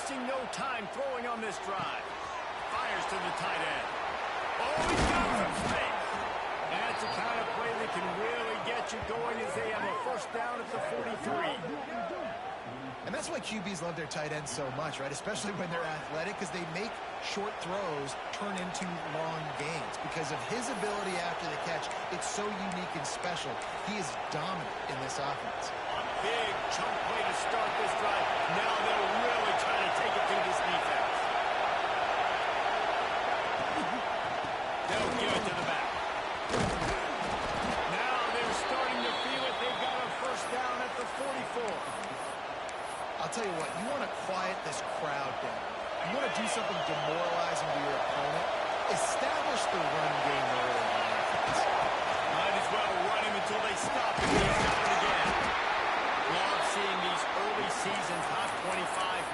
wasting no time throwing on this drive. Fires to the tight end. Oh, he's got some space. That's the kind of play that can really get you going as they have a first down at the 43. And that's why QBs love their tight ends so much, right? Especially when they're athletic, because they make short throws turn into long gains. Because of his ability after the catch, it's so unique and special. He is dominant in this offense. A big chunk play to start this drive. Now they'll really try to take it to this defense. They'll give it to the back. Now they're starting to feel it. They've got a first down at the 44. I'll tell you what, you want to quiet this crowd down. You want to do something demoralizing to your opponent. Establish the run game early on offense. Might as well run him until they stop him. He's got it again. Love seeing these early season top 25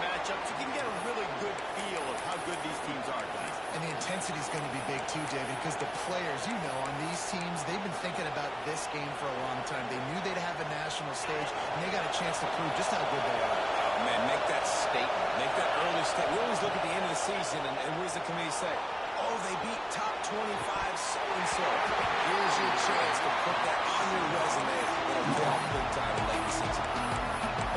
matchups. You can get a really good feel of how good these teams are, guys. And the intensity is going to be big too, David, because the players, you know, on these teams, they've been thinking about this game for a long time. They knew they'd have a national stage, and they got a chance to prove just how good they are. Man, make that statement. Make that early statement. We always look at the end of the season, and what does the committee say? Oh, they beat top 25 so-and-so. Here's your chance to put that on your resume. It'll pay off big time in late season.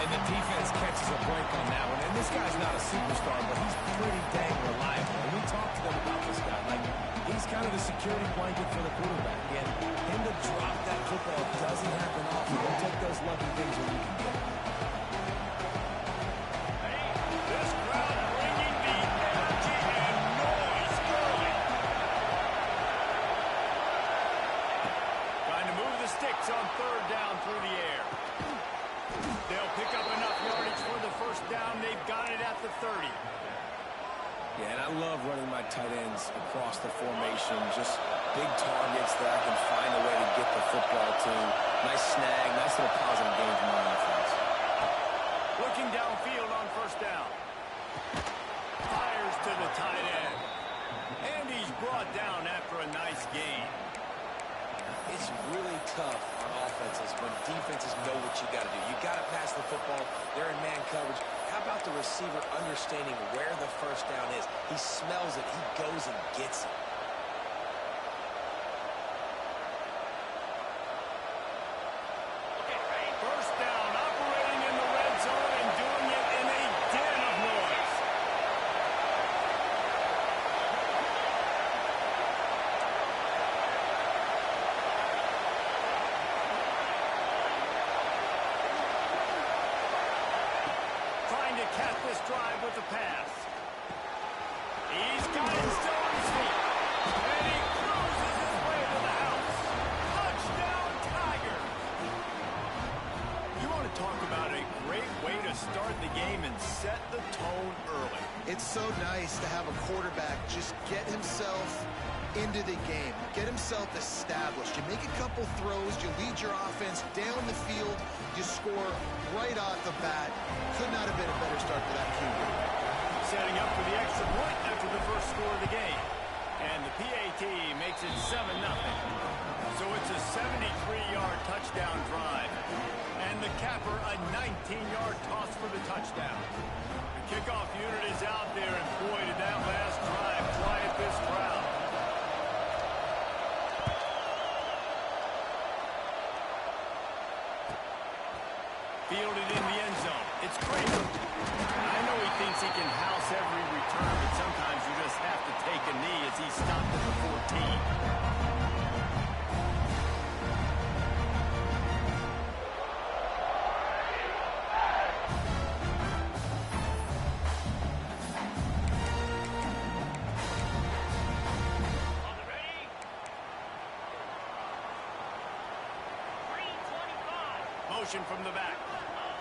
And the defense catches a break on that one. And this guy's not a superstar, but he's pretty dang reliable. And we talked to them about this guy. Like, he's kind of the security blanket for the quarterback. And him to drop that football doesn't happen often. Don't take those lucky things when you can get it. On third down through the air. They'll pick up enough yardage for the first down. They've got it at the 30. Yeah, and I love running my tight ends across the formation. Just big targets that I can find a way to get the football to. Nice snag, nice little positive game from my offense. Looking downfield on first down. Fires to the tight end. And he's brought down after a nice gain. It's really tough on offenses when defenses know what you got to do. You got to pass the football. They're in man coverage. How about the receiver understanding where the first down is? He smells it. He goes and gets it. First down, operating in the red zone and doing it in a den of noise. Cap this drive with the pass. He's got it still on his feet. And he cruises his way to the house. Touchdown, Tigers. You want to talk about a great way to start the game and set the tone early. It's so nice to have a quarterback just get himself into the game, get himself established. You make a couple throws, you lead your offense down the field, you score right off the bat. Could not have been a better start for that QB. Setting up for the extra point after the first score of the game. And the PAT makes it 7-0. So it's a 73-yard touchdown drive. And the capper, a 19-yard toss for the touchdown. The kickoff unit is out there, and boy, did that last drive quiet this crowd. Fielded in the end zone. It's Kramer. I know he thinks he can house every return, but sometimes you just have to take a knee as he stopped at the 14. From the back.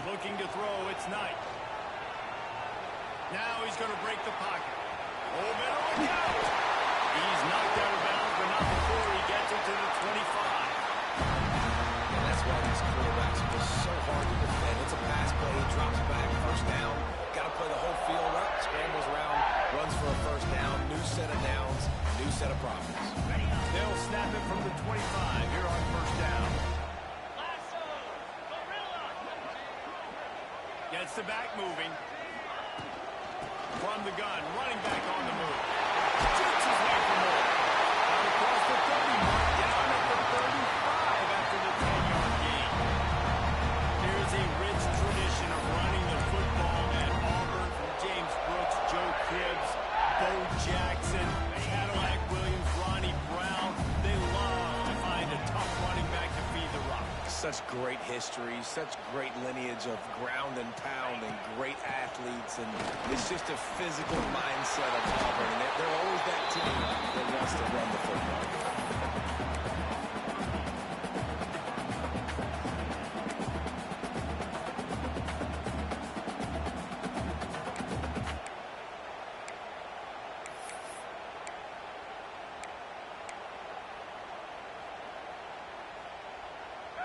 Looking to throw, it's Knight. Now he's going to break the pocket. Oh, better look out! He's knocked out of bounds, but not before he gets it to the 25. And that's why these quarterbacks are just so hard to defend. It's a pass play, he drops back, first down. Got to play the whole field up, scrambles around, runs for a first down, new set of downs, new set of problems. They'll snap it from the 25 here on first down. Gets the back moving. From the gun, running back on the move. Shoots his way for more. Out across the 30 mark, down at the 35 after the 10-yard gain. There's a rich tradition of running the football at Auburn from James Brooks, Joe Gibbs, Bo Jackson, Cadillac Williams, Ronnie Brown. They love to find a tough running back to feed the rock. Such great history, such great lineage of ground and pound and great athletes, and it's just a physical mindset of Auburn. And they're always that team that wants to run the football.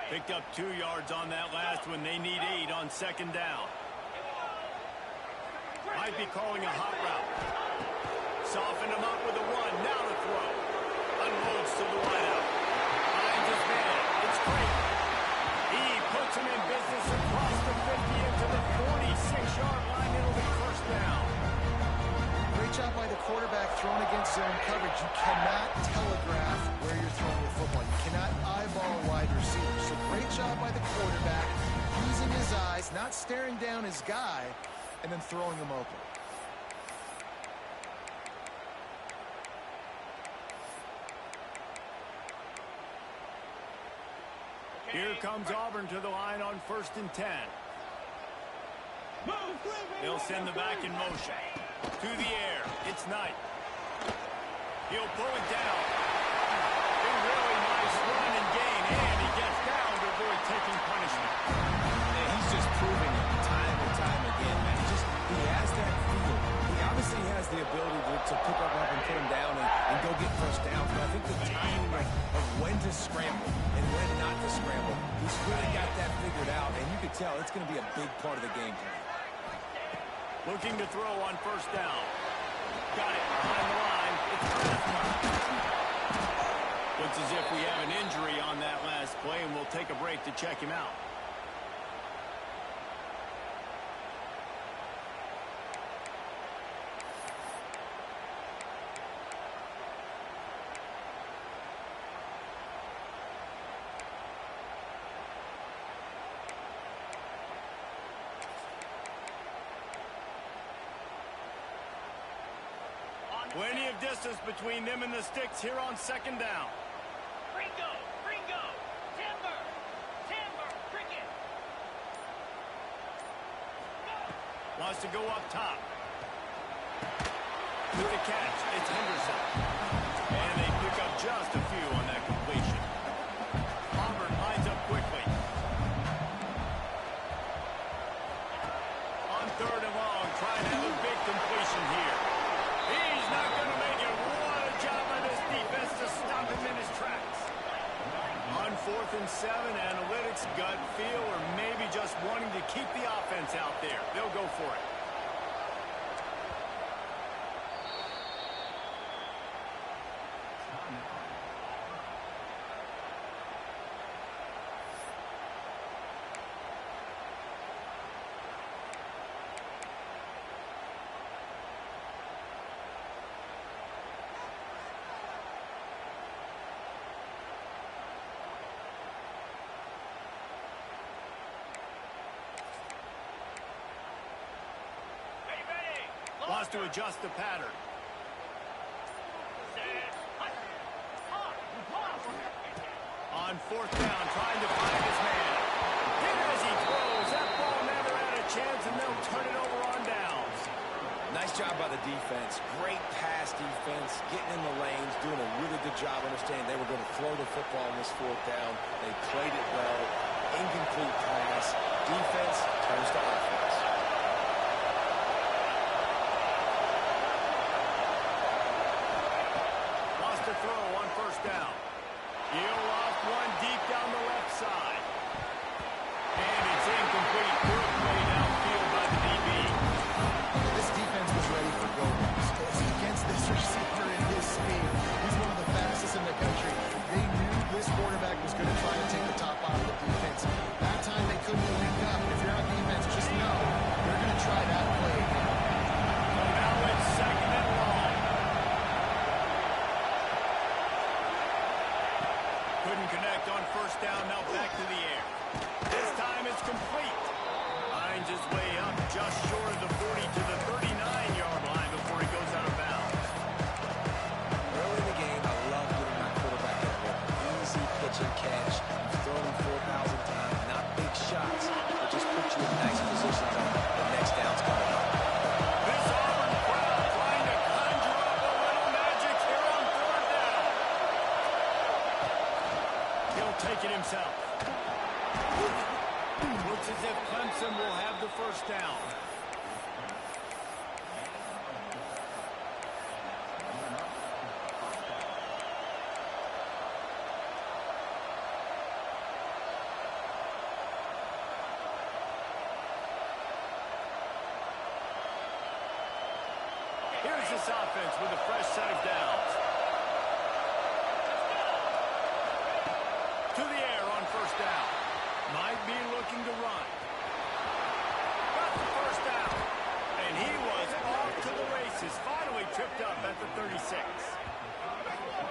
Picked up 2 yards on that last one. They need 8 on second down. Might be calling a hot route. Soften him up with a run. Now to throw. Unloads to the wideout. Finds his man. It's great. He puts him in business across the 50 into the 46-yard line. It'll be first down. Great job by the quarterback throwing against zone coverage. You cannot telegraph where you're throwing the football. You cannot eyeball a wide receiver. So great job by the quarterback using his eyes, not staring down his guy, and then throwing him open. Here comes Auburn to the line on 1st and 10. They'll send the back in motion. To the air. It's Knight. He'll pull it down. A really nice run and gain. And he gets down to avoid taking punishment. And he's just proving it time and time again, man. He has that feel. He obviously has the ability to pick up and put him down and go get first downs. But I think the timing of when to scramble and when not to scramble, he's really got that figured out. And you can tell it's going to be a big part of the game plan. Looking to throw on 1st down. Got it behind the line. It's Prescott. Looks as if we have an injury on that last play, and we'll take a break to check him out. Plenty of distance between them and the sticks here on 2nd down. Ringo, Timber, cricket. Wants to go up top. With the catch, it's Henderson. And they pick up just a few on that completion. Auburn lines up quickly. On 3rd and long, trying to have a big completion here. He's not going to make it. What a job by this defense to stop him in his tracks. On 4th and 7, analytics, gut feel, or maybe just wanting to keep the offense out there. They'll go for it. Wants to adjust the pattern. On 4th down, trying to find his man. Here as he throws. That ball never had a chance, and they'll turn it over on downs. Nice job by the defense. Great pass defense, getting in the lanes, doing a really good job understanding they were going to throw the football on this 4th down. They played it well. Incomplete pass. Defense turns to offense. To throw on 1st down. He'll off one deep down the left side. And it's incomplete. Good play downfield by the DB. This defense was ready for go-goes. Against this receiver and his speed, he's one of the fastest in the country. They knew this quarterback was going to try and take the top off the defense. That time they couldn't link up. If you're on defense, just not his way up just short of the 40 to the 39-yard line before he goes out of bounds. Early in the game, I love getting my quarterback in there. Easy pitch and catch. You've thrown him 4,000 times. Not big shots, but just put you in nice positions on the next down's coming up. This Auburn crowd trying to conjure up a little magic here on third down. He'll take it himself. Looks as if Clemson will have the first down. Here's this offense with a fresh set of downs. To the air on first down. Might be looking to run. Got the first down. And he was off to the races. Finally tripped up at the 36.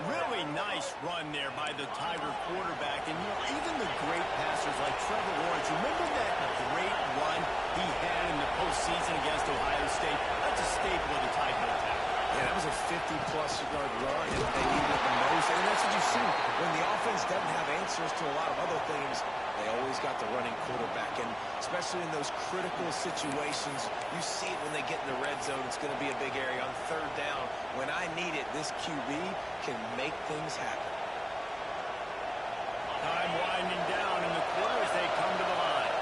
Really nice run there by the Tiger quarterback. And even the great passers like Trevor Lawrence, remember that great run he had in the postseason against Ohio State? That's a staple of the Tiger attack. Yeah, that was a 50-plus yard run, and they needed it the most. And that's what you see. When the offense doesn't have answers to a lot of other things, they always got the running quarterback. And especially in those critical situations, you see it when they get in the red zone. It's going to be a big area on third down. When I need it, this QB can make things happen. Time winding down in the quarter as they come to the line.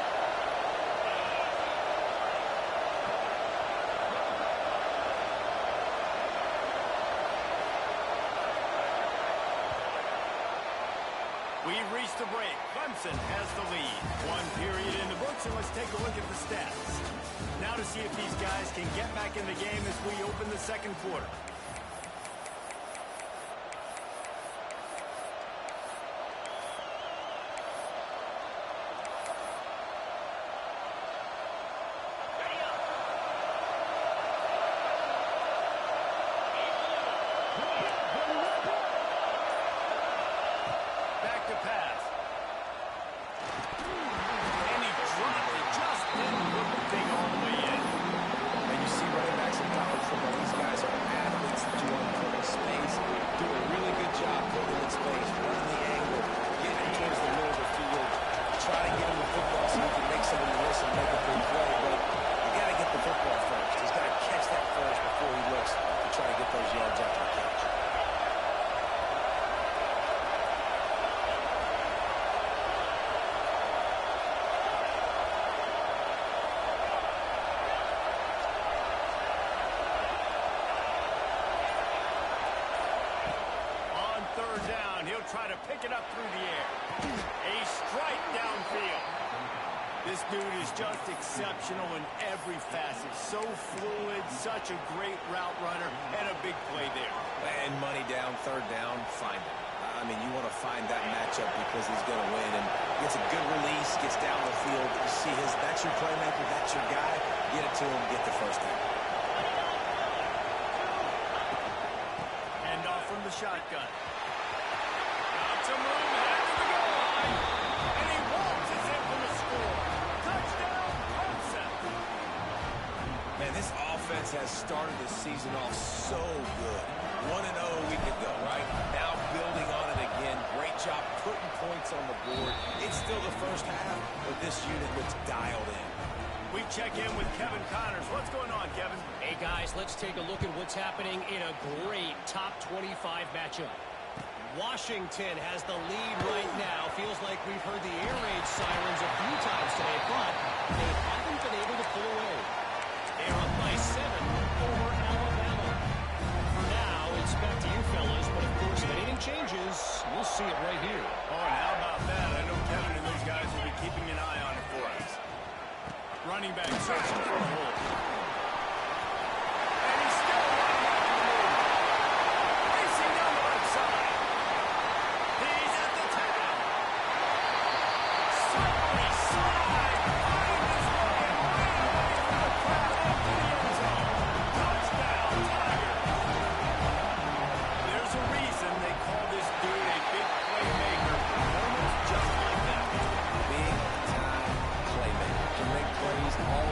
We've reached the break. Clemson has the lead. One period in the books, and let's take a look at the stats. Now to see if these guys can get back in the game as we open the second quarter. Try to pick it up through the air. A strike downfield. This dude is just exceptional in every facet. So fluid, such a great route runner, and a big play there. And money down, third down, find him. I mean, you want to find that matchup because he's going to win. And gets a good release, gets down the field. You see that's your playmaker, that's your guy. Get it to him, get the first down. Hand off from the shotgun. Some room headed to the goal line, and he waltzes in for the score. Touchdown, Clemson. Man, this offense has started the season off so good. 1-0 a week ago, right? Now building on it again. Great job putting points on the board. It's still the first half, but this unit looks dialed in. We check in with Kevin Connors. What's going on, Kevin? Hey, guys, let's take a look at what's happening in a great top 25 matchup. Washington has the lead right now. Feels like we've heard the air raid sirens a few times today, but they haven't been able to pull away. They're up by 7 over Alabama. For now, it's back to you fellas, but of course, if anything changes, we'll see it right here. Oh, and how about that? I know Kevin and those guys will be keeping an eye on it for us. Running back searching for a hole. And he's still running after the move. Racing down the left side. He's at the 10. Suddenly slide. Finds his way and ran away from the crowd into the end zone. Touchdown, Tigers. There's a reason they call this dude a big playmaker. Moments just like that. Big time playmaker. Can make plays all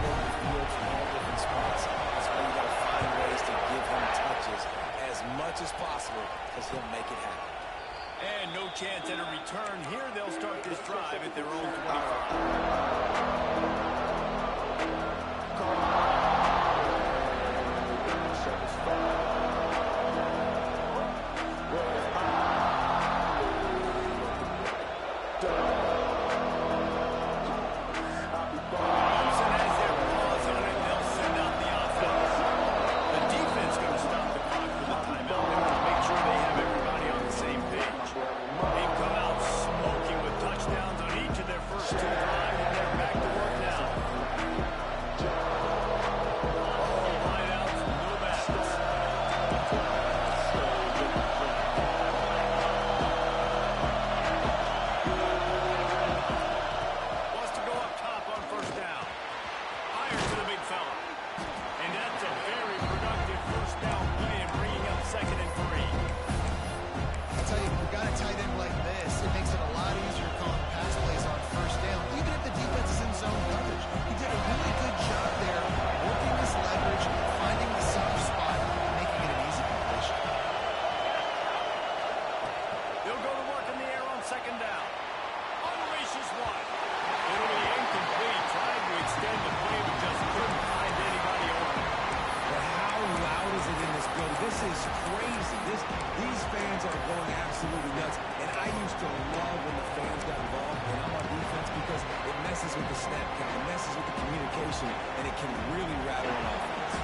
are going absolutely nuts. And I used to love when the fans got involved, and I'm on defense because it messes with the snap count, it messes with the communication, and it can really rattle an offense.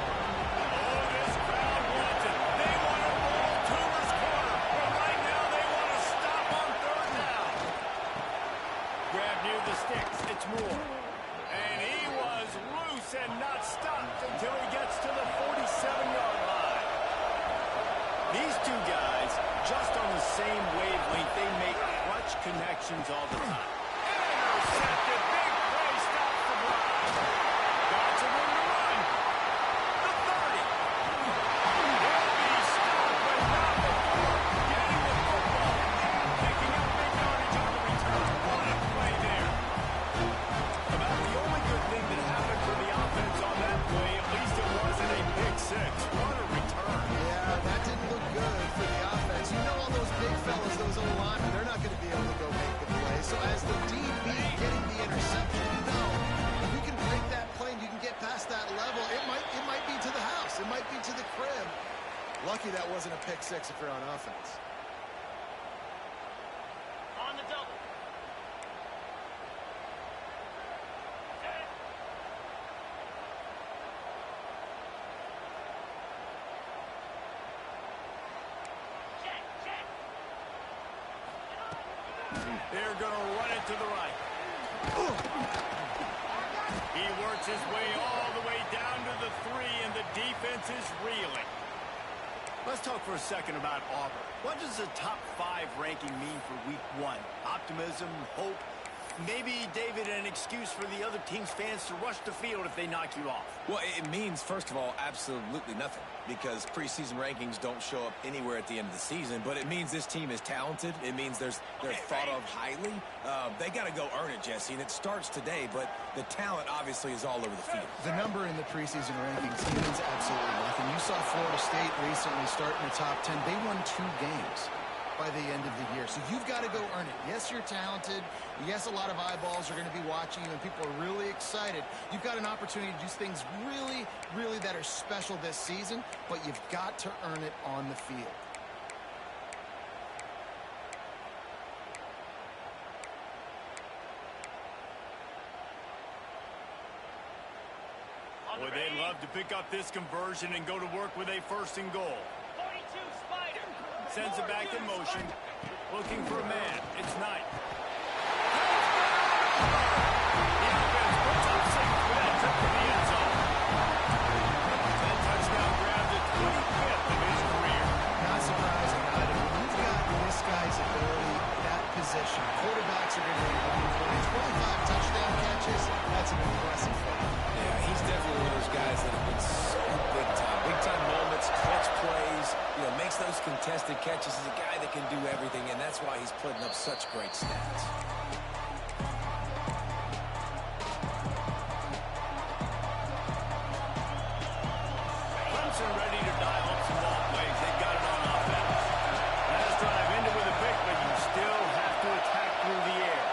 Oh, this crowd wants it. They want to roll Toomer's corner. But right now they want to stop on third down. Grab near the sticks. It's Moore. And he was loose and not stopped until he gets to the 47-yard line. These two guys, just on the same wavelength, they make clutch connections all the time. Intercepted. Big play stops the drive. Got some room to run. The 30. Will be stopped, but not before getting the football. Picking up big yardage on the return. What a play there. About the only good thing that happened for the offense on that play, at least it wasn't a pick six. What a return. Yeah, that didn't look good for the offense. You know all those big fellas, those O-linemen, they're not going to be able to go make the play. So as the DB getting the interception, you know, if you can break that play and you can get past that level, it might be to the house. It might be to the crib. Lucky that wasn't a pick six if you're on offense. On the double. Set. Check, check. They're going to run it to the right. He works his way all the way down to the 3, and the defense is reeling. Let's talk for a second about Auburn. What does the top 5 ranking mean for week 1? Optimism, hope, maybe, David, an excuse for the other team's fans to rush the field if they knock you off? Well, it means, first of all, absolutely nothing, because preseason rankings don't show up anywhere at the end of the season, but it means this team is talented. It means they're thought of highly. They got to go earn it, Jesse, and it starts today, but the talent obviously is all over the field. The number in the preseason rankings means absolutely nothing. You saw Florida State recently start in the top 10. They won 2 games by the end of the year. So you've got to go earn it. Yes, you're talented. Yes, a lot of eyeballs are going to be watching you, and people are really excited. You've got an opportunity to do things really, really that are special this season, but you've got to earn it on the field. Boy, they'd love to pick up this conversion and go to work with a 1st and goal. 42 Spider. Sends it back in motion. Looking for a man. It's Knight. The offense puts up 6 for that trip to the end zone. That touchdown grabbed the 25th of his career. Not surprising either. When you've got this guy's ability, that position, quarterbacks are going to be looking for it. 25 touchdown catches, that's an impressive thing. Yeah, he's definitely one of those guys that have been so big time. Big time moments, clutch plays, makes those contested catches. He's a guy that can do everything, and that's why he's putting up such great stats. Clemson ready to dial up some ball plays. They've got it on offense. Last drive ended with a pick, but you still have to attack through the air.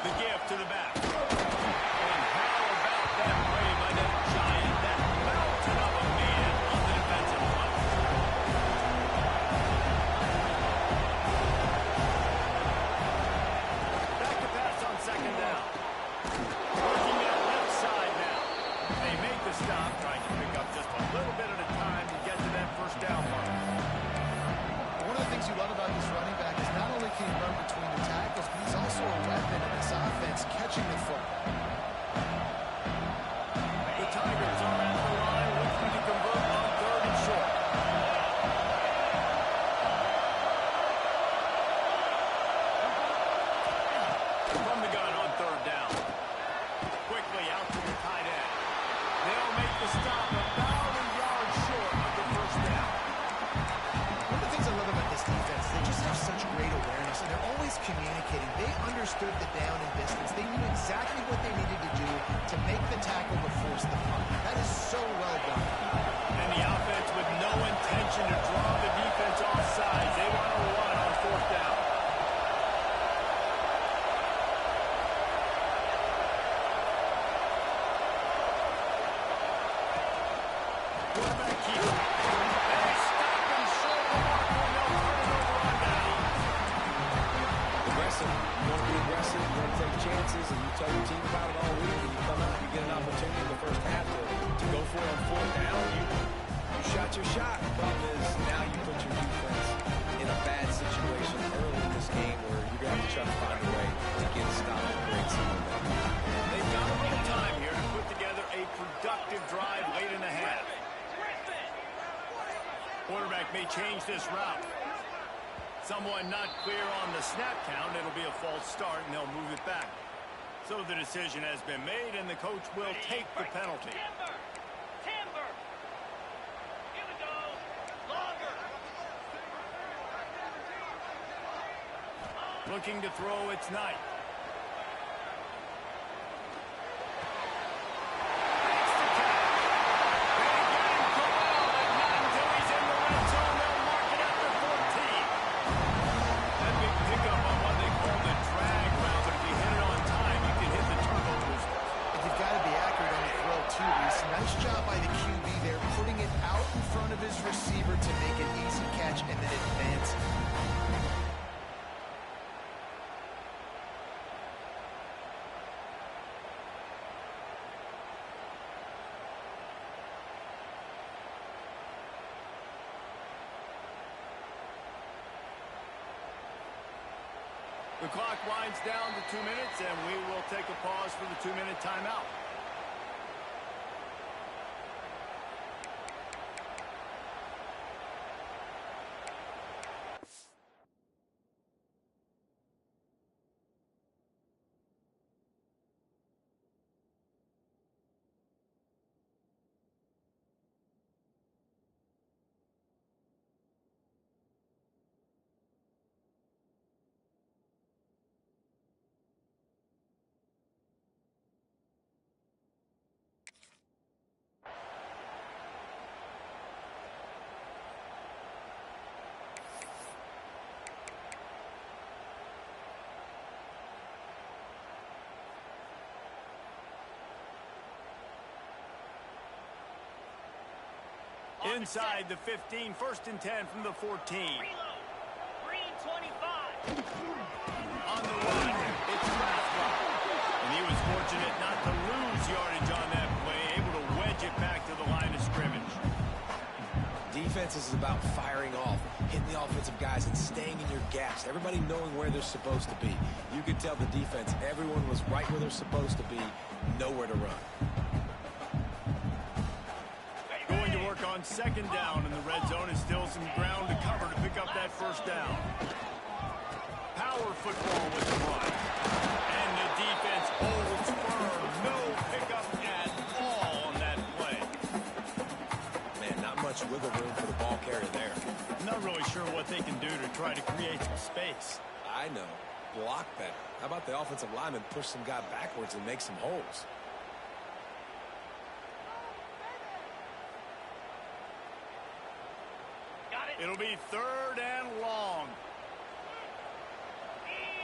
The gift to the back. And how about that play by that giant, that mountain of a man on the defensive line? Back to pass on 2nd down. Working that left side now. They make the stop, trying to pick up just a little bit at a time to get to that 1st down mark. One of the things you love about this running back is not only can he run between the tackles, but he's also a weapon in this offense, catching the football. The Tigers are at the line, looking to convert on 3rd and short. From the gun on 3rd down. Quickly out to the tight end. They'll make the stop about a yard short of the 1st down. One of the things I love about this defense, they just have such great awareness, and they're always communicating. They understood the down and distance. They knew exactly what they needed to do to make the tackle to force the punt. That is so well done. And the offense with no intention to draw the defense off sides. They want to run on 4th down. Quarterback keeper. They stop him short. and you tell your team about it all week, and you come out and you get an opportunity in the first half to go for it on fourth down, you shot your shot. The problem is now you put your defense in a bad situation early in this game where you're going to have to try to find a way to get a stop and create some momentum. They've got a little time here to put together a productive drive late in the half. Quarterback may change this route. Someone not clear on the snap count. It'll be a false start, and they'll move it back. So the decision has been made, and the coach will take the penalty. Timber. Here we go. Longer. Looking to throw, it's Knight. Nice job by the QB there, putting it out in front of his receiver to make an easy catch and then advance. The clock winds down to 2 minutes, and we will take a pause for the 2-minute timeout. Inside the 15, 1st and 10 from the 14. Reload. Green 25. On the run, it's Rathbone. And he was fortunate not to lose yardage on that play, able to wedge it back to the line of scrimmage. Defense is about firing off, hitting the offensive guys, and staying in your gaps. Everybody knowing where they're supposed to be. You could tell the defense, everyone was right where they're supposed to be, nowhere to run. Going to work on 2nd down, and the red zone is still some ground to cover to pick up that 1st down. Power football with the run. And the defense holds firm. No pickup at all on that play. Man, not much wiggle room for the ball carrier there. Not really sure what they can do to try to create some space. I know. Block better. How about the offensive lineman push some guy backwards and make some holes? It'll be 3rd and long.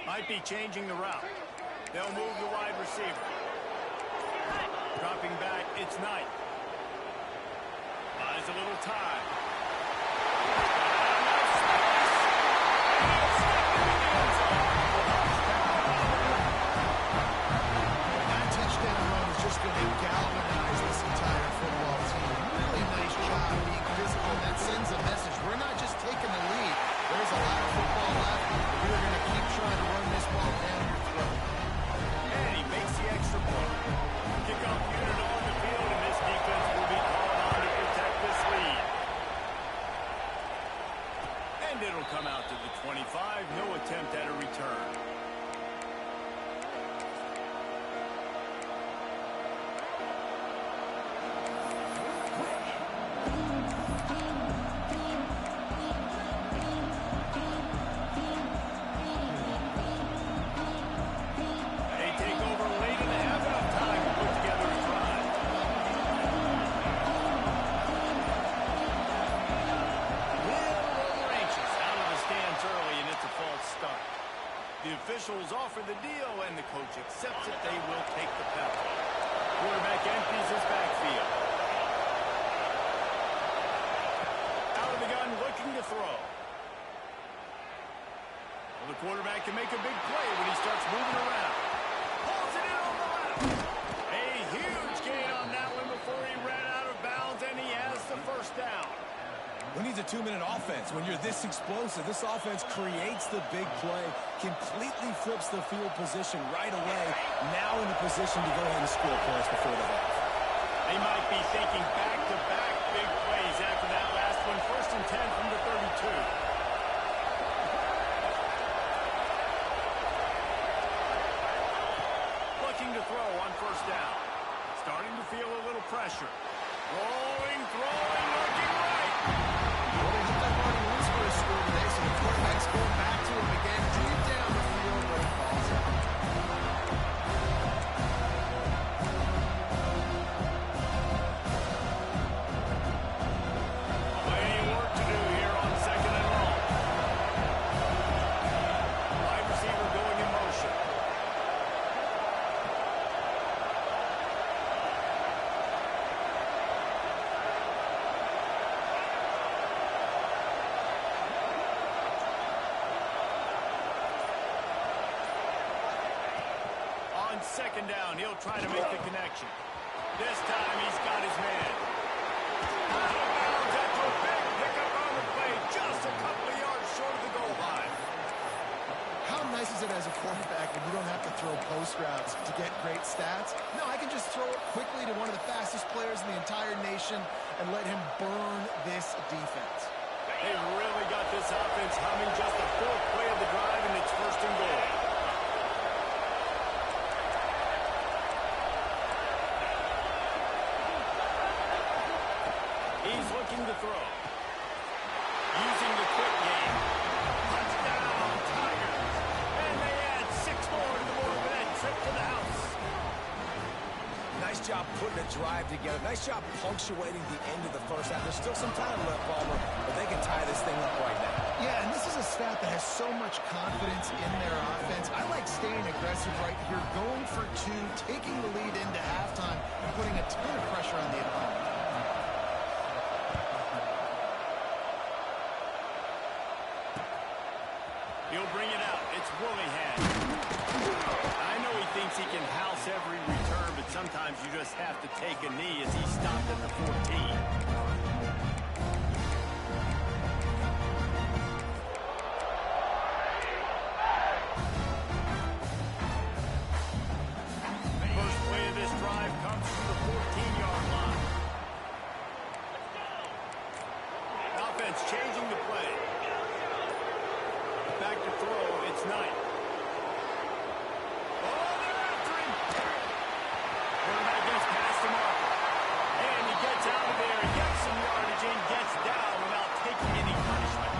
Might be changing the route. They'll move the wide receiver. Dropping back, it's Knight. Buys a little time. That touchdown run is just going to galvanize this entire football team. Really nice job being physical. That sends a message. We're not just taking the lead. There's a lot of football left. We're going to keep trying to run this ball down your throat. And he makes the extra point. Kickoff unit on the field, and this defense will be called on to protect this lead. And it'll come out to the 25. No attempt at a return. The officials offer the deal, and the coach accepts it. They will take the penalty. Quarterback empties his backfield. Out of the gun, looking to throw. Well, the quarterback can make a big play when he starts moving around. Pulls it A huge gain on that one before he ran out of bounds, and he has the first down. When he's a two-minute offense, when you're this explosive, this offense creates the big play, completely flips the field position right away, now in a position to go ahead and score points before the half. They might be thinking back-to-back big plays after that last one. 1st and 10 from the 32. Looking to throw on 1st down. Starting to feel a little pressure. Rolling, throwing, looking right. Well, they hit that mark once for a score today, so the quarterback's going back to him again, deep down the field where he falls out. Plenty of work to do here on 2nd and long. Wide receiver going in motion. On 2nd down, he'll try to make the connection. This time he's got his man. Out of bounds after a big pickup on the play, just a couple of yards short of the goal line. How nice is it as a quarterback when you don't have to throw post routes to get great stats? No, I can just throw it quickly to one of the fastest players in the entire nation and let him burn this defense. They've really got this offense humming. Just the 4th play of the drive, and it's 1st and goal. He's looking to throw. Using the quick game. Touchdown, Tigers. And they add 6 more to the board with that trip to the house. Nice job putting a drive together. Nice job punctuating the end of the first half. There's still some time left, Palmer, but they can tie this thing up right now. Yeah, and this is a staff that has so much confidence in their offense. I like staying aggressive right here, going for 2, taking the lead into halftime, and putting a ton of pressure on the opponent. He'll bring it out. It's Woollyhan. I know he thinks he can house every return, but sometimes you just have to take a knee as he stopped at the 14. First play of this drive comes from the 14-yard line. Offense changing the play. Back to throw, it's Knight. Oh, they're after him. Quarterback gets past the marker. And he gets out of there and gets some yardage and gets down without taking any punishment.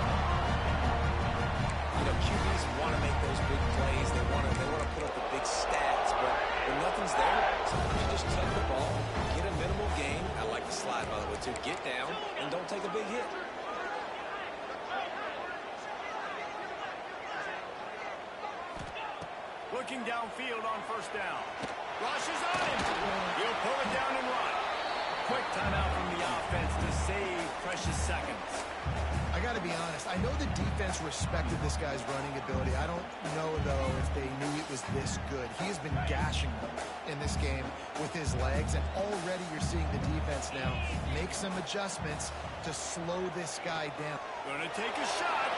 You know, QBs want to make those big plays. They want to put up the big stats, but when nothing's there, sometimes you just tuck the ball, get a minimal gain. I like the slide, by the way, too. Get down and don't take a big hit. Looking downfield on 1st down. Rush is on him. He'll pull it down and run. Quick timeout from the offense to save precious seconds. I got to be honest. I know the defense respected this guy's running ability. I don't know, though, if they knew it was this good. He has been gashing them in this game with his legs, and already you're seeing the defense now make some adjustments to slow this guy down. Gonna take a shot.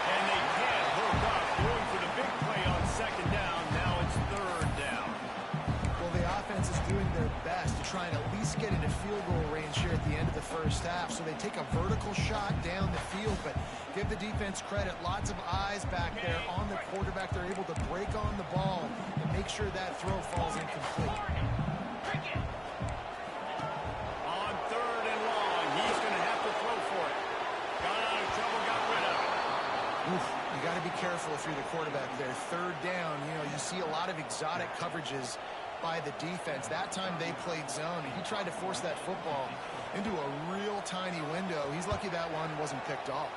And they can't hold up. Going for the big play on 2nd down. Now it's 3rd down. Well, the offense is doing their best to try and at least get into field goal range here at the end of the first half. So they take a vertical shot down the field, but give the defense credit. Lots of eyes back there on the quarterback. They're able to break on the ball and make sure that throw falls incomplete. On 3rd and long, he's going to have to throw for it. Got out of trouble, got rid of it. Oof, you got to be careful if you're the quarterback there. 3rd down, you see a lot of exotic coverages by the defense. That time they played zone, and he tried to force that football into a real tiny window. He's lucky that one wasn't picked off.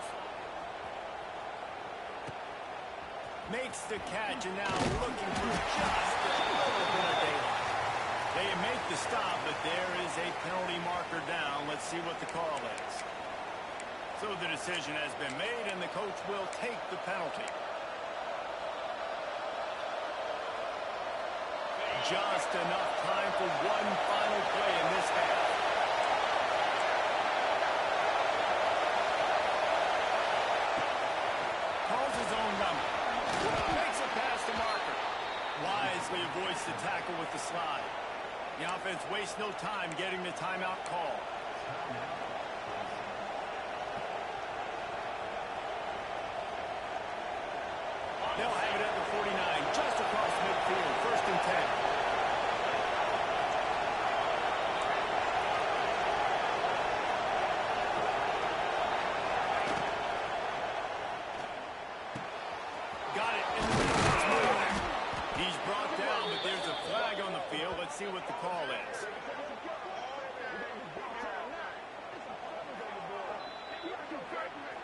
Makes the catch, and now looking for just a little bit of daylight. They make the stop, but there is a penalty marker down. Let's see what the call is. So the decision has been made, and the coach will take the penalty. just enough time for one final play in this half. Calls his own number. Makes a pass to Marker. Wisely avoids the tackle with the slide. The offense wastes no time getting the timeout call. They'll have it at the 49, just across midfield, 1st and 10. Got it in the middle. He's brought down, but there's a flag on the field. Let's see what the call is.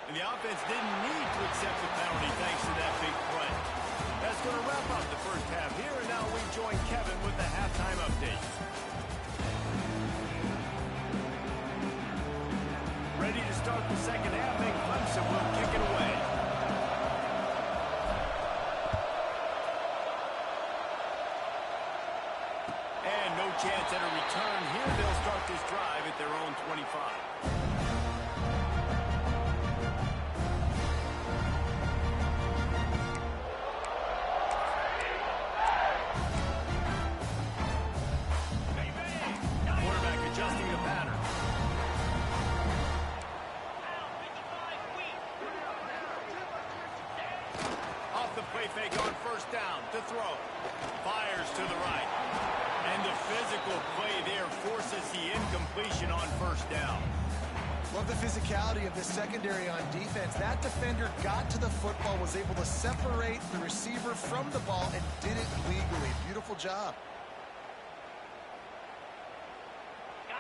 And the offense didn't need to accept the penalty thanks to that big play. That's going to wrap up the first half here, and now we join Kevin with the halftime update. Ready to start the second half, and Clemson will kick it away. And no chance at a return here. They'll start this drive at their own 25. Fake on 1st down to throw. Fires to the right. And the physical play there forces the incompletion on 1st down. Love the physicality of the secondary on defense. That defender got to the football, was able to separate the receiver from the ball, and did it legally. Beautiful job.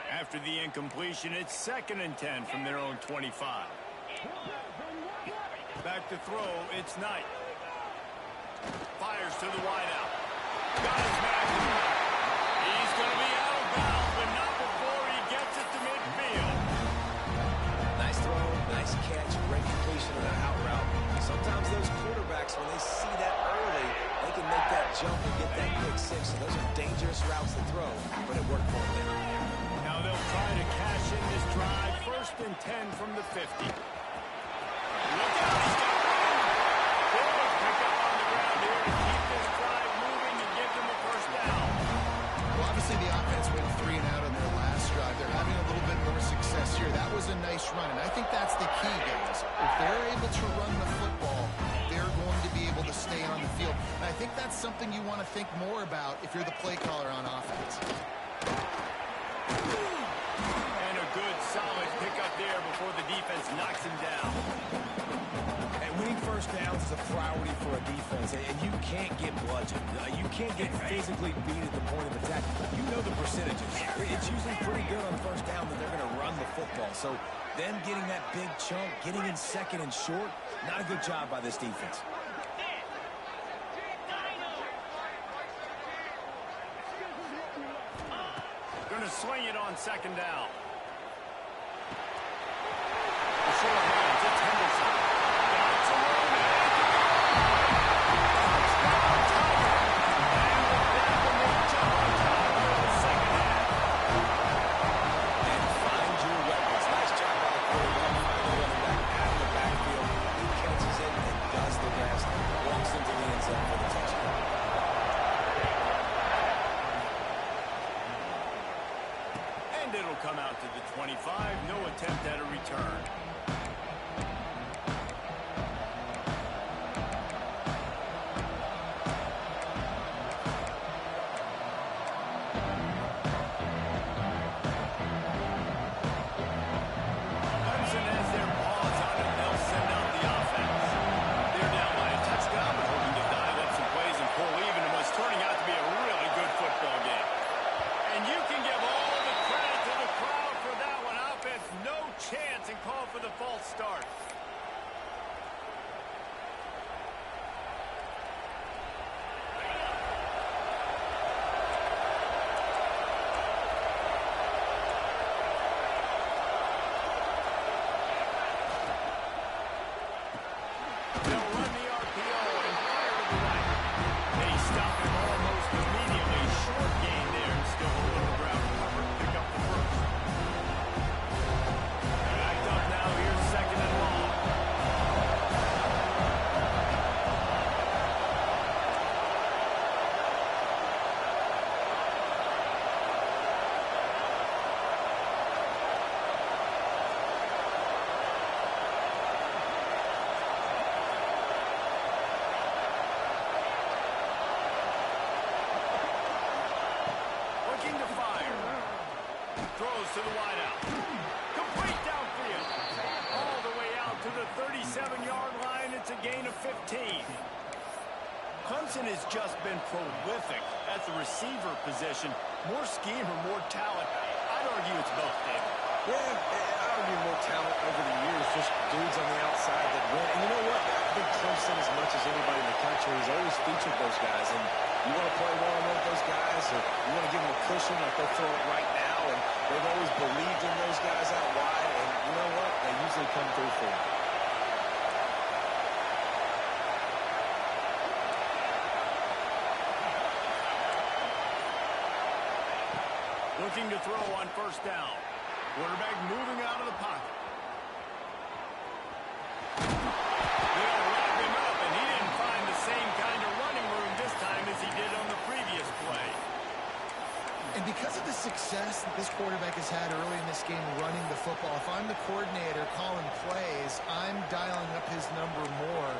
After the incompletion, it's 2nd and 10 from their own 25. Back to throw, it's Knight. Fires to the wideout. Got his man. He's going to be out of bounds, but not before he gets it to midfield. Nice throw, nice catch, great completion on an out route. Sometimes those quarterbacks, when they see that early, they can make that jump and get that pick 6. So those are dangerous routes to throw, but it worked for them there. Now they'll try to cash in this drive. 1st and 10 from the 50. Look out, he's got the offense went 3 and out on their last drive. They're having a little bit more success here. That was a nice run, and I think that's the key, guys. If they're able to run the football, they're going to be able to stay on the field. And I think that's something you want to think more about if you're the play caller on offense. And a good, solid pickup there before the defense knocks him down. Winning 1st downs is a priority for a defense, and you can't get bludgeoned. You can't get physically beat at the point of attack. You know the percentages. It's usually pretty good on 1st down that they're going to run the football. So them getting that big chunk, getting in 2nd and short, not a good job by this defense. Going to swing it on 2nd down. The short hands, it's Henderson. Come out to the 25, no attempt at a return. Clemson has their paws on it. They'll send out the offense. They're down by a touchdown, but hoping to dial up some plays and pull even in what's turning out to be a really good football game. And you can give all the credit to the crowd for that one. Offense, no chance, and call for the false to the wideout. Complete downfield. All the way out to the 37-yard line. It's a gain of 15. Clemson has just been prolific at the receiver position. More scheme or more talent? I'd argue it's both, David. Yeah, I argue more talent over the years, just dudes on the outside that win. And you know what? I think Clemson, as much as anybody in the country, has always featured those guys. And you want to play one-on-one with those guys, or you want to give them a cushion like they'll throw it right now. And they've always believed in those guys out wide. And you know what? They usually come through for them. Looking to throw on first down. Quarterback moving out of the pocket. They'll wrap him up, and he didn't find the same kind of running room this time as he did on the previous play. And because of the success that this quarterback has had early in this game running the football, if I'm the coordinator calling plays, I'm dialing up his number more.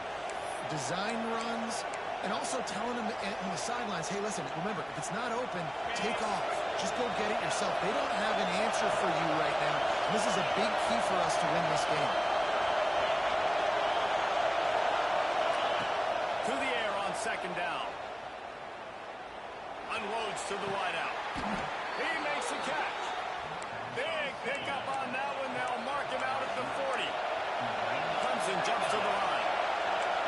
Design runs, and also telling him on the sidelines, hey, listen, remember, if it's not open, take off. Just go get it yourself. They don't have an answer for you right now. And this is a big key for us to win this game. To the air on second down. Unloads to the wideout. He makes the catch. Big pickup on that one. They'll mark him out at the 40. Clemson jumps to the line.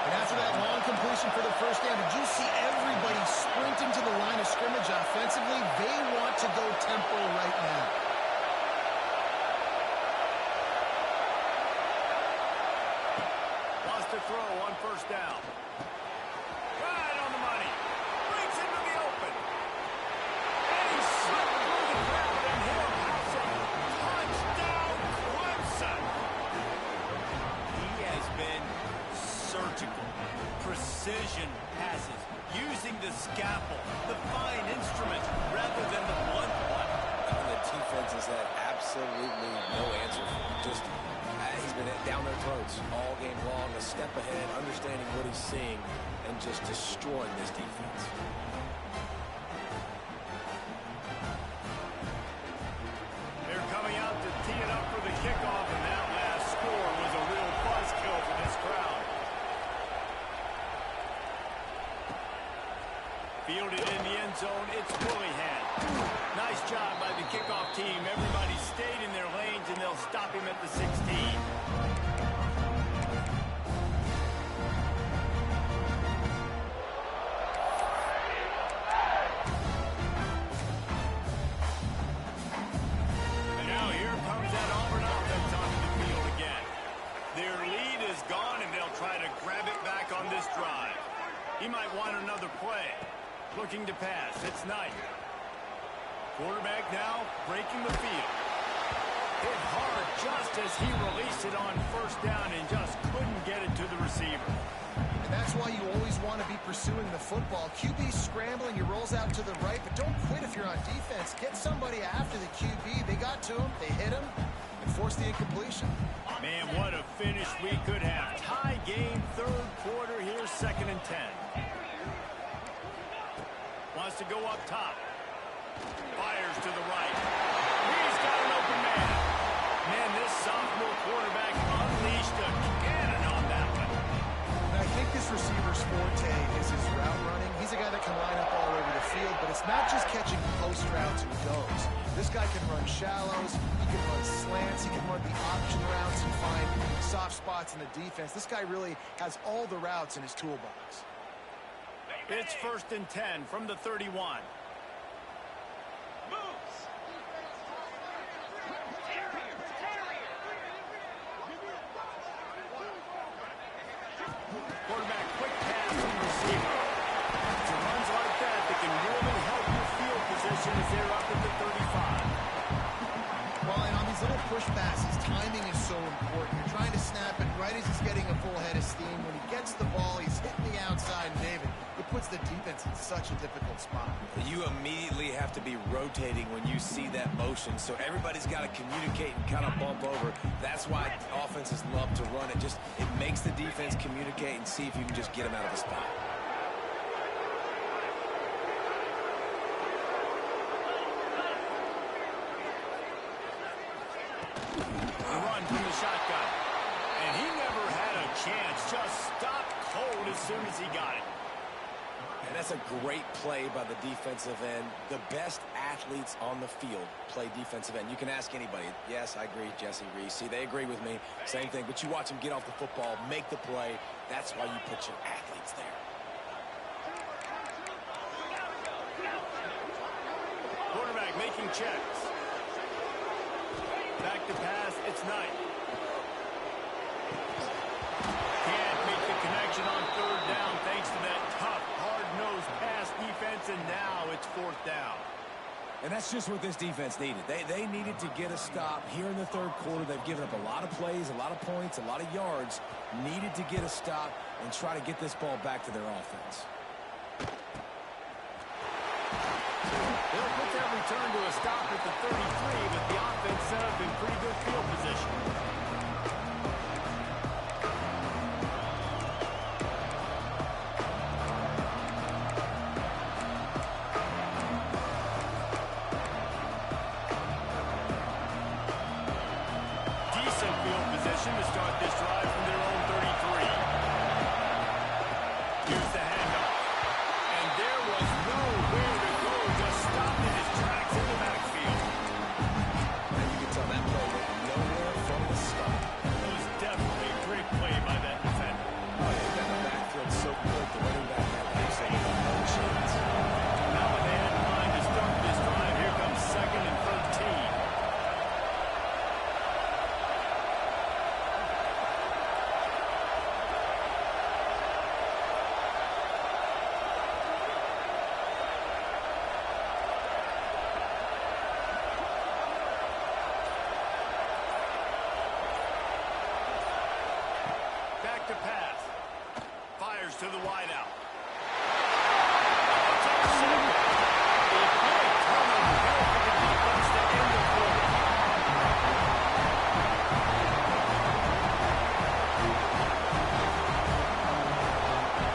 And after that long completion for the first down, did you see everybody sprinting to the line of scrimmage offensively? They want to go tempo right now. Wants to throw on first down. Right on the money. Breaks into the open. And he's slipped through the crowd and he'll house it. Touchdown, Clemson. He has been surgical, precision passes, using the scalpel, the fine instrument, rather than the blunt one. And the defense has had absolutely no answer for him. Just, he's been down their throats all game long, a step ahead, understanding what he's seeing, and just destroying this defense. They're coming out to tee it up for the kickoff, and that last score was a real buzzkill for this crowd. Fielded in the end zone, it's Willingham. Nice job by the kickoff team. Everybody stayed in their lanes, and they'll stop him at the 16. And now here comes that Auburn offense onto the field again. Their lead is gone, and they'll try to grab it back on this drive. He might want another play. Looking to pass. It's Knight. Quarterback now breaking the field. Hit hard just as he released it on first down and just couldn't get it to the receiver. And that's why you always want to be pursuing the football. QB scrambling, he rolls out to the right, but don't quit if you're on defense. Get somebody after the QB. They got to him, they hit him, and forced the incompletion. Man, what a finish we could have. Tie game, third quarter here, 2nd and 10. Wants to go up top. Fires to the right. He's got an open man. Man, this sophomore quarterback unleashed a cannon on that one. And I think this receiver's forte is his route running. He's a guy that can line up all over the field, but it's not just catching post routes and goes. This guy can run shallows, he can run slants, he can run the option routes and find soft spots in the defense. This guy really has all the routes in his toolbox. It's 1st and 10 from the 31. Quarterback, quick pass to the receiver. It's runs like that can really help your field position as they're up at the 35. Well, and on these little push passes, timing is so important. You're trying to snap it right as he's getting a full head of steam. When he gets the ball, he's hitting the outside, and David, it puts the defense in such a difficult spot. You immediately have to be rotating when you see that motion, so everybody's got to communicate and kind of bump over. That's why offenses love to run it. It makes the defense communicate and see if you can just get them out of the spot. just stopped cold as soon as he got it. And that's a great play by the defensive end. The best athletes on the field play defensive end. You can ask anybody. Yes, I agree, Jesse Reese. See, they agree with me. Same thing. But you watch them get off the football, make the play. That's why you put your athletes there. Quarterback making checks. Back to pass. It's Knight. Can't make the connection on third down thanks to that tough, hard-nosed pass defense, and now it's fourth down. And that's just what this defense needed. They needed to get a stop here in the third quarter. They've given up a lot of plays, a lot of points, a lot of yards. Needed to get a stop and try to get this ball back to their offense. They'll put that return to a stop at the 33, but the offense set up in pretty good field position. Decent field position to start this drive from their own 33. Here's the handoff. And there was nowhere to go, just stopped in his tracks in the backfield. And you can tell that play went nowhere from the start. It was definitely a great play by that defender. Oh, yeah, got the backfield so quick. The running back had absolutely no chance. Now with they had in mind to start this drive, here comes 2nd and 13. Back to pass. Fires to the wideout.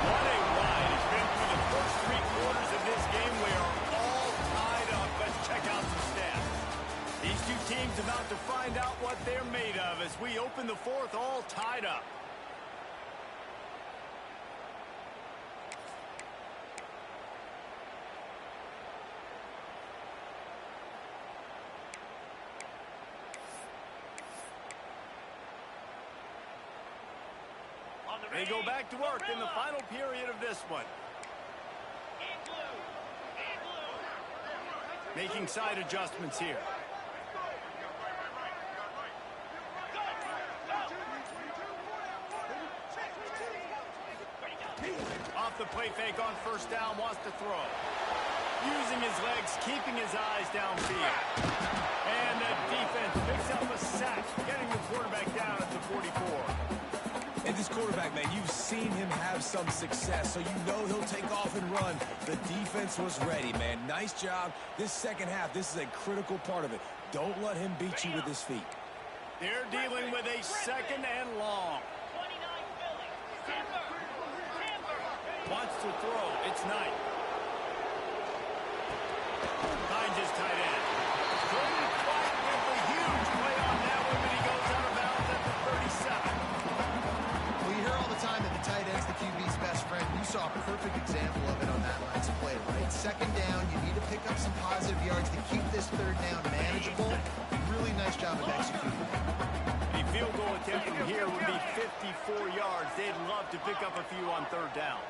What a ride it's been through the first 3 quarters of this game. We are all tied up. Let's check out some stats. These two teams about to find out what they're made of as we open the fourth all tied up. They go back to work in the final period of this one. Making side adjustments here. Off the play fake on first down, wants to throw. Using his legs, keeping his eyes downfield. And the defense picks up a sack, getting the quarterback down at the 44. And this quarterback, man, you've seen him have some success, so you know he'll take off and run. The defense was ready, man. Nice job. This second half, this is a critical part of it. Don't let him beat you with his feet. They're dealing with a 2nd and long. 29 Philly. Timber. Wants to throw. It's Knight. Finds his tight end. Couldn't quite get the huge play on that one, but he goes out of bounds at the 37. Well, you hear all the time that the tight end's the QB's best friend. You saw a perfect example of it on that lines of play, right? 2nd down, you need to pick up some positive yards to keep this 3rd down manageable. Really nice job of executing. A field goal attempt from here would be 54 yards. They'd love to pick up a few on 3rd down.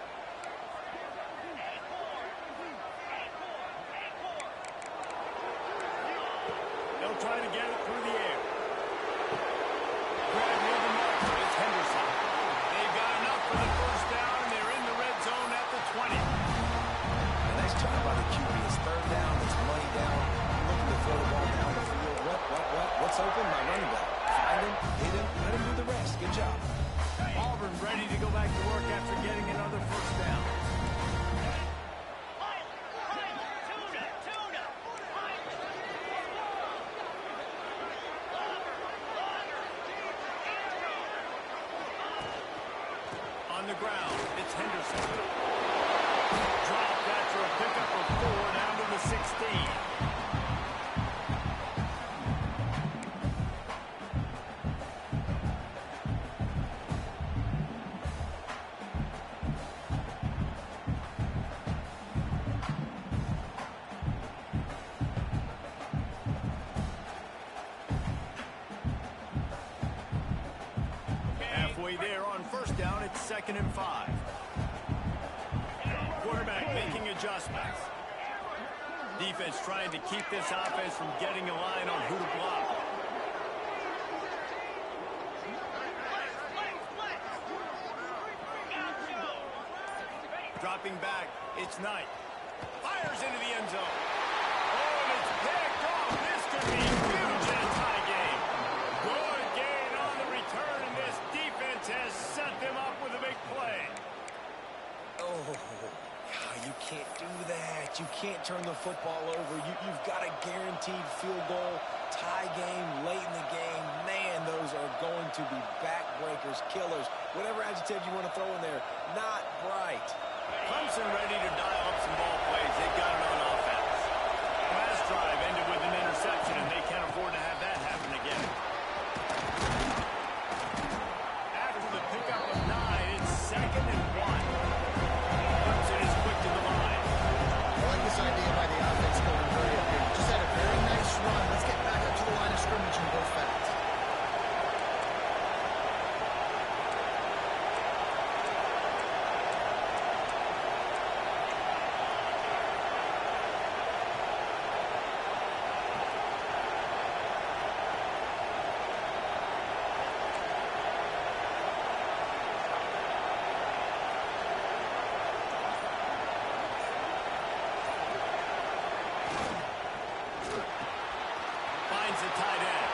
They'll try to get it through the air. Grab near the marker. It's Henderson. They've got enough for the first down, and they're in the red zone at the 20. A nice job by the QB. It's 3rd down. It's money down. Looking to throw the ball down the field. What's open? My running back. Find him, hit him, let him do the rest. Good job. Auburn ready to go back to work after getting another first down. On the ground, it's Henderson. Dropped after a pickup of 4 down to the 16. 2nd and 5. Quarterback making adjustments. Defense trying to keep this offense from getting a line on who to block. Dropping back, it's Knight. Fires into the end zone. Oh, and it's picked off. This could be huge in a tie game. Good gain on the return, and this defense has set them up with a big play. Oh, you can't do that. You can't turn the football over. You've got a guaranteed field goal, tie game, late in the game. Man, those are going to be backbreakers, killers, whatever adjective you want to throw in there. Not bright. Clemson ready to dial up some ball plays. They've got it on offense. Last drive ended with an interception, and they can't afford to have that happen again. After the pickup of 9, it's 2nd and 1. Clemson is quick to the line. I like this idea by the offense going very up here. Just had a very nice run. Let's get back up to the line of scrimmage and go fast. Finds the tight end.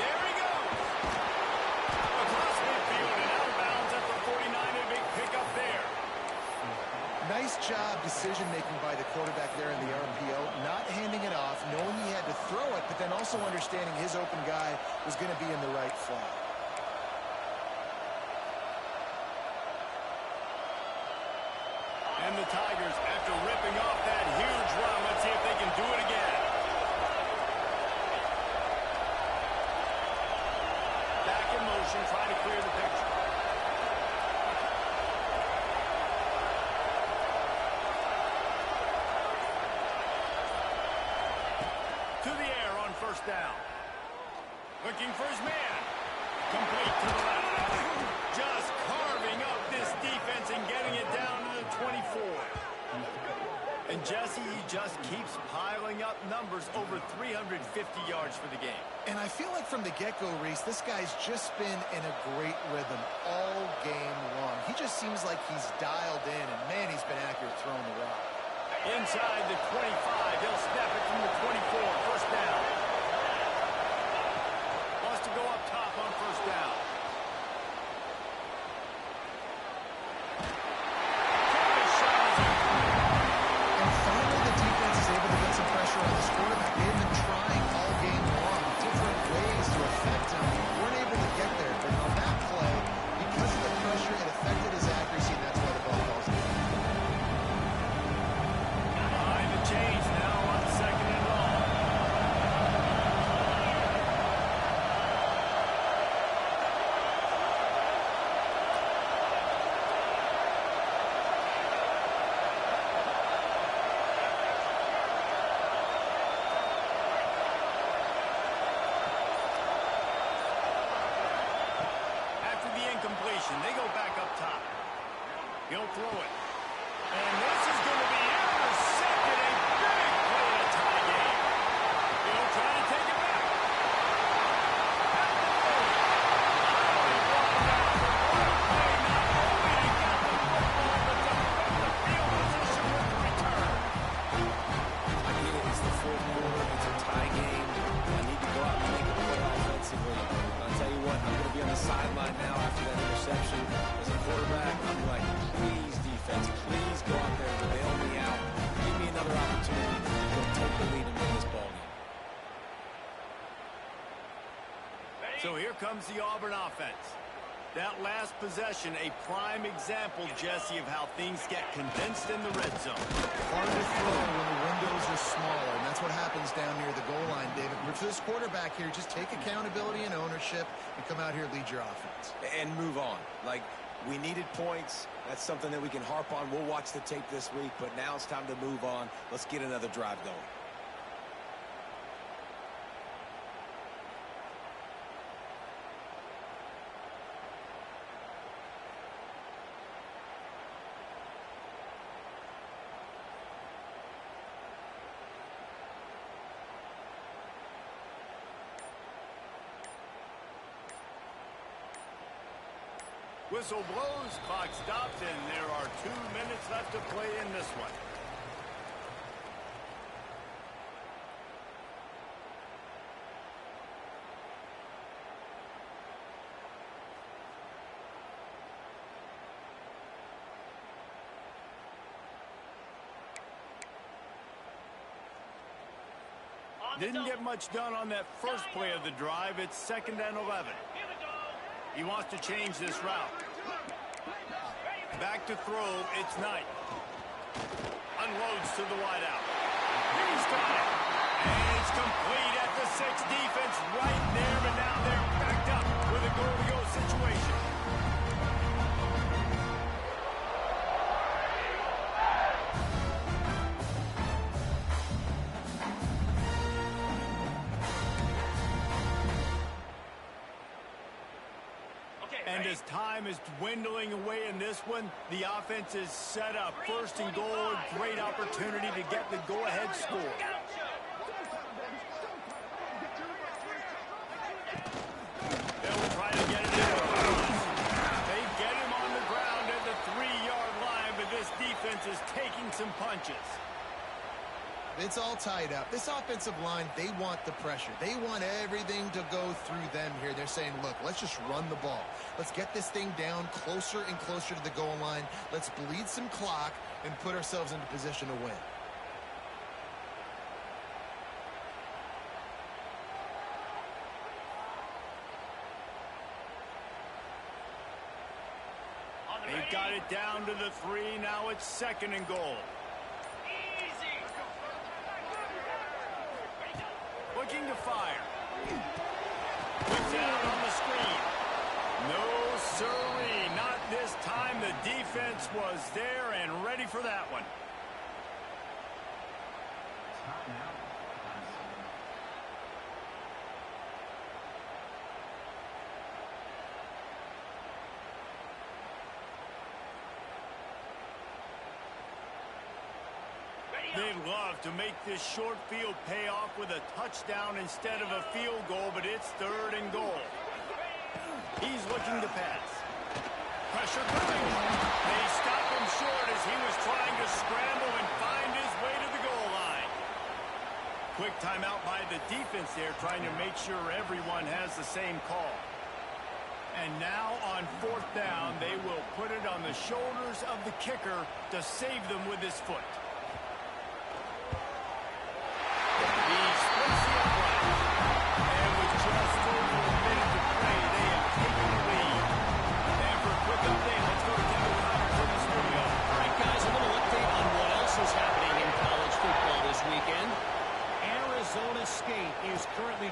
There he goes. Across midfield and out of bounds at the 49. A big pickup there. Nice job decision-making by the quarterback there in the RPO, not handing it off, knowing he had to throw it, but then also understanding his open guy was going to be in the right flat. And the Tigers, after ripping off that huge run, let's see if they can do it again. Back in motion, trying to clear the picture. To the air on 1st down. Looking for his man. Complete to the left. Just carving up this defense and getting it down to the 24. And Jesse, he just keeps piling up numbers over 350 yards for the game. And I feel like from the get-go, Reese, this guy's just been in a great rhythm all game long. He just seems like he's dialed in, and man, he's been accurate throwing the rock. Inside the 25, he'll snap it from the 24, 1st down. Wants to go up top on 1st down. And finally, the defense is able to get some pressure on this quarterback. They've been trying all game long, different ways to affect him. Weren't able to get there, but on that play, because of the pressure, it affected his accuracy, and that's why the ball falls down. Behind the chains now on 2nd and long. After the incompletion, they go back up top. He'll throw it. And this is going to be intercepted. A big play in a tie game. He'll try to take it back. At the 30. Highly brought back for one play, not only to get the football, but to put the field position with the return. I get it. It's the 4th quarter. It's a tie game. I need to go out and make a play offensively. I'll tell you what, I'm going to be on the sideline now after that interception. As a quarterback, I'm like, please, defense, please go out there and bail me out. Give me another opportunity to go take the lead and win this ball game. So here comes the Auburn offense. That last possession, a prime example, Jesse, of how things get condensed in the red zone. Hard to throw when the windows are smaller, and that's what happens down near the goal line, David. But for this quarterback here, just take accountability and ownership and come out here and lead your offense. And move on. Like, we needed points. That's something that we can harp on. We'll watch the tape this week, but now it's time to move on. Let's get another drive going. Whistle blows, clock stops, and there are 2 minutes left to play in this one. Didn't get much done on that first play of the drive. It's 2nd and 11. He wants to change this route. Back to throw, it's Knight. Unloads to the wideout. He's got it. And it's complete at the 6. Defense right there, but now they're backed up with a goal-to-go situation. And as time is dwindling away in this one, the offense is set up. 1st and goal, great opportunity to get the go-ahead score. They'll try to get it in. They get him on the ground at the 3-yard line, but this defense is taking some punches. It's all tied up. This offensive line, they want the pressure. They want everything to go through them here. They're saying, look, let's just run the ball. Let's get this thing down closer and closer to the goal line. Let's bleed some clock and put ourselves into position to win. They've got it down to the 3. Now it's 2nd and goal. Looking to fire. Puts it out on the screen. No, sirree. Not this time. The defense was there and ready for that one. They'd love to make this short field pay off with a touchdown instead of a field goal, but it's 3rd and goal. He's looking to pass. Pressure coming. They stop him short as he was trying to scramble and find his way to the goal line. Quick timeout by the defense there, trying to make sure everyone has the same call. And now on 4th down, they will put it on the shoulders of the kicker to save them with his foot.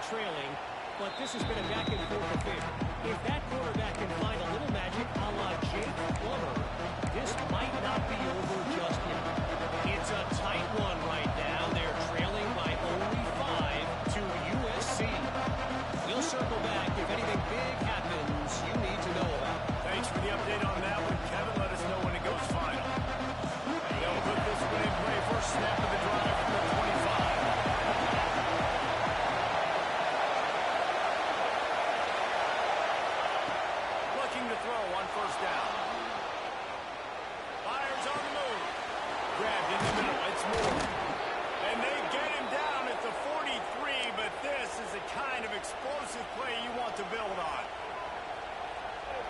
Trailing, but this has been a back-and-forth affair. If that quarterback can find a little magic a la Jake Plummer, this might not be over just yet. It's a tight one right now. They're trailing by only 5 to USC. We'll circle back if anything big happens you need to know about. Thanks for the update on that one, Kevin. Let us know when it goes final. They'll put this one in play. First snap of the drive from the 25. First down. Fires on the move. Grabbed in the middle. It's Moore. And they get him down at the 43, but this is the kind of explosive play you want to build on.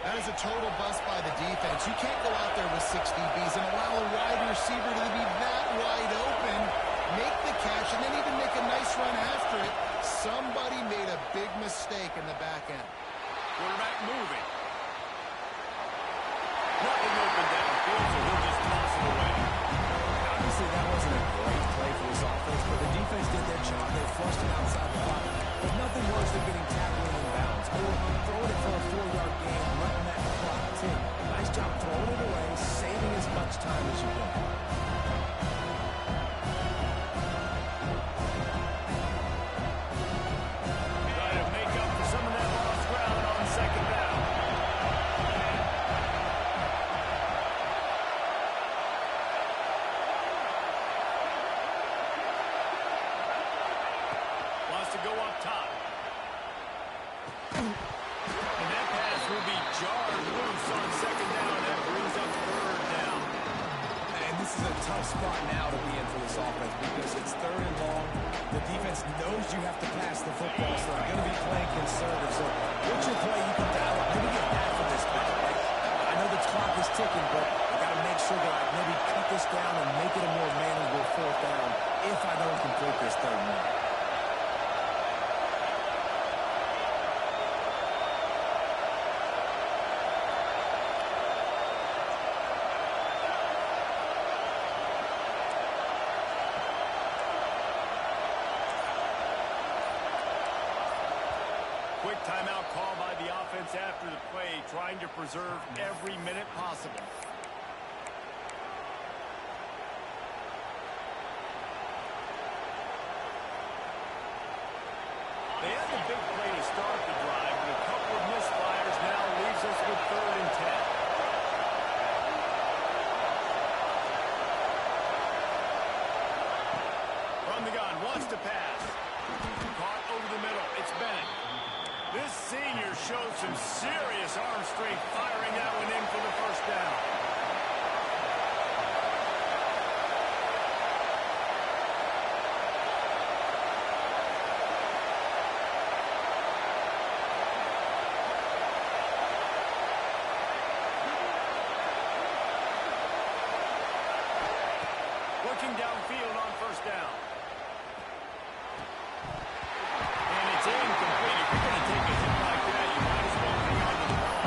That is a total bust by the defense. You can't go out there with 6 DBs and allow a wide receiver to be that wide open, make the catch, and then even make a nice run after it. Somebody made a big mistake in the back end. Quarterback moving. Nothing open downfield, so he'll just toss it away. Obviously, that wasn't a great play for this offense, but the defense did their job. They flushed it outside the pocket. There's nothing worse than getting tackled in bounds or throwing it for a 4-yard gain and letting that clock tick. Nice job throwing it away, saving as much time as you can. Trying to make up for some of that lost ground on 2nd down. tough spot now to be in for this offense because it's 3rd and long. The defense knows you have to pass the football, so they're going to be playing conservative. So what's your play you can dial up? Maybe get back from this back. Like, I know the clock is ticking, but I got to make sure that I maybe cut this down and make it a more manageable 4th down if I don't complete this 3rd and long. Quick timeout call by the offense after the play, trying to preserve every minute possible. They had the big play to start the drive, but a couple of misfires now leaves us with 3rd and 10. From the gun, wants to pass. Caught over the middle. It's Bennett. This senior showed some serious arm strength firing that one in for the 1st down. Looking downfield on 1st down. And it's incomplete. If you're going to take a hit like that, you might as well hang on to the ball.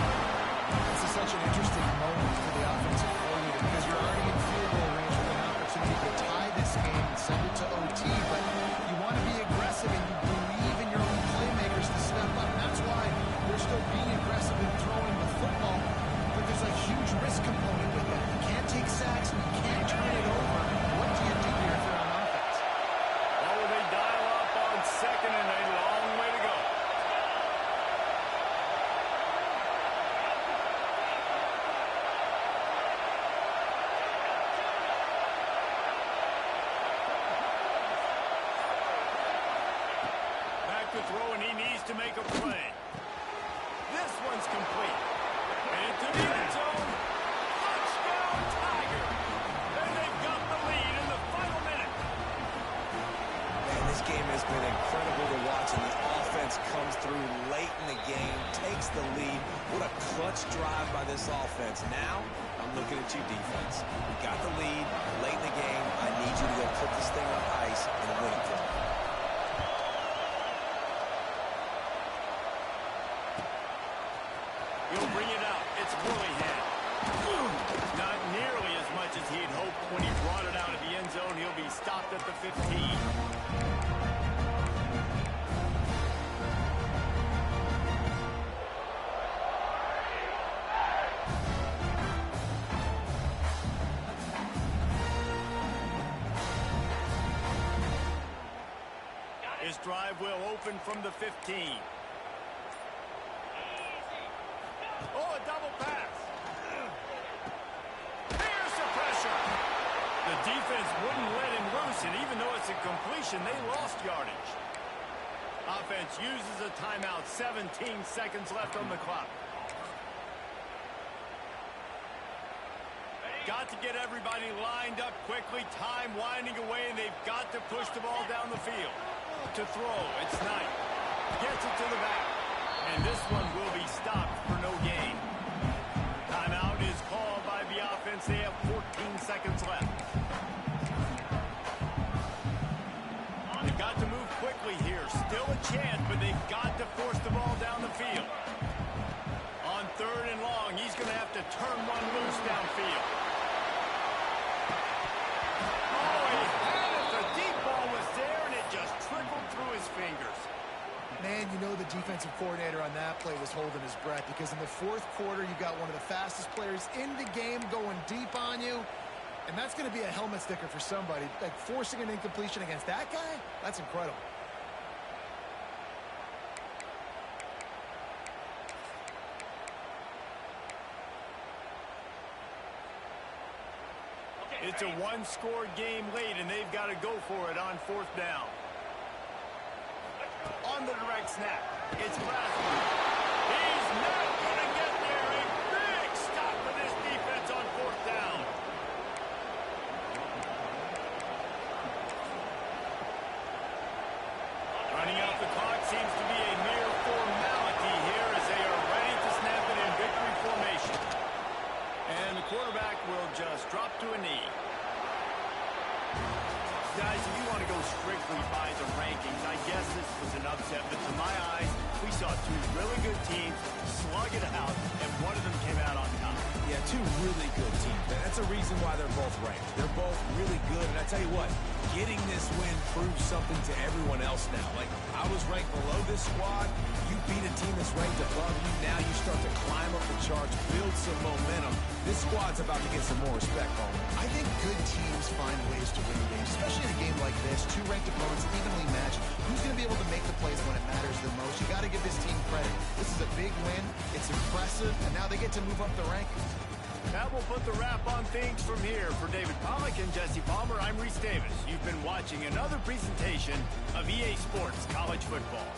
This is such an interesting moment for the offensive coordinator because you're already in field goal range with an opportunity to tie this game and send it to OT, but you want to be aggressive and you believe in your own playmakers to step up. And that's why they're still being aggressive in throwing the football, but there's a huge risk component with that. You can't take sacks and you can't turn it over. What do you do here if you're on offense? Oh, they dial up on 2nd and a long way to go. Back to throw, and he needs to make a play. This one's complete. Into the end zone. Touchdown, Tiger. And they've got the lead in the final minute. Man, this game has been incredible to watch, and the offense comes through late in the game, takes the lead. What a clutch drive by this offense. Now, I'm looking at you, defense. We got the lead late in the game. I need you to go put this thing on ice and win it for me. He'll bring it out. It's Willingham. Not nearly as much as he'd hoped when he brought it out of the end zone. He'll be stopped at the 15. His drive will open from the 15. Oh, a double pass. Here's the pressure. The defense wouldn't let him loose, and even though it's a completion, they lost yardage. Offense uses a timeout. 17 seconds left on the clock. Got to get everybody lined up quickly. Time winding away, and they've got to push the ball down the field. To throw, it's Knight. Gets it to the back. And this one will be stopped for no gain. Timeout is called by the offense. They have 14 seconds left. They've got to move quickly here. Still a chance, but they've got to force the ball down the field. On 3rd and long, he's going to have to turn one loose downfield. Oh, he had it. The deep ball was there, and it just trickled through his fingers. Man, you know the defensive coordinator on that play was holding his breath because in the 4th quarter, you got one of the fastest players in the game going deep on you, and that's going to be a helmet sticker for somebody. Like, forcing an incompletion against that guy, that's incredible. It's a one-score game late, and they've got to go for it on 4th down. On the direct snap, it's Bradford. He's not going to get there. A big stop for this defense on 4th down. saw two really good teams slug it out, and one of them came out on top. Yeah, two really good teams. That's a reason why they're both ranked. They're both really good, and I tell you what, getting this win proves something to everyone else now. Like, I was ranked below this squad. You beat a team that's ranked above you. Now you start to climb up the charts, build some momentum. This squad's about to get some more respect on them. I think good teams find ways to win games, especially in a game like this. Two ranked opponents evenly matched. Who's going to be able to make the plays when it matters the most? You got to give this team credit. This is a big win. It's impressive, and now they get to move up the rankings. That will put the wrap on things from here. For David Pollack and Jesse Palmer, I'm Reese Davis. You've been watching another presentation of EA Sports College Football.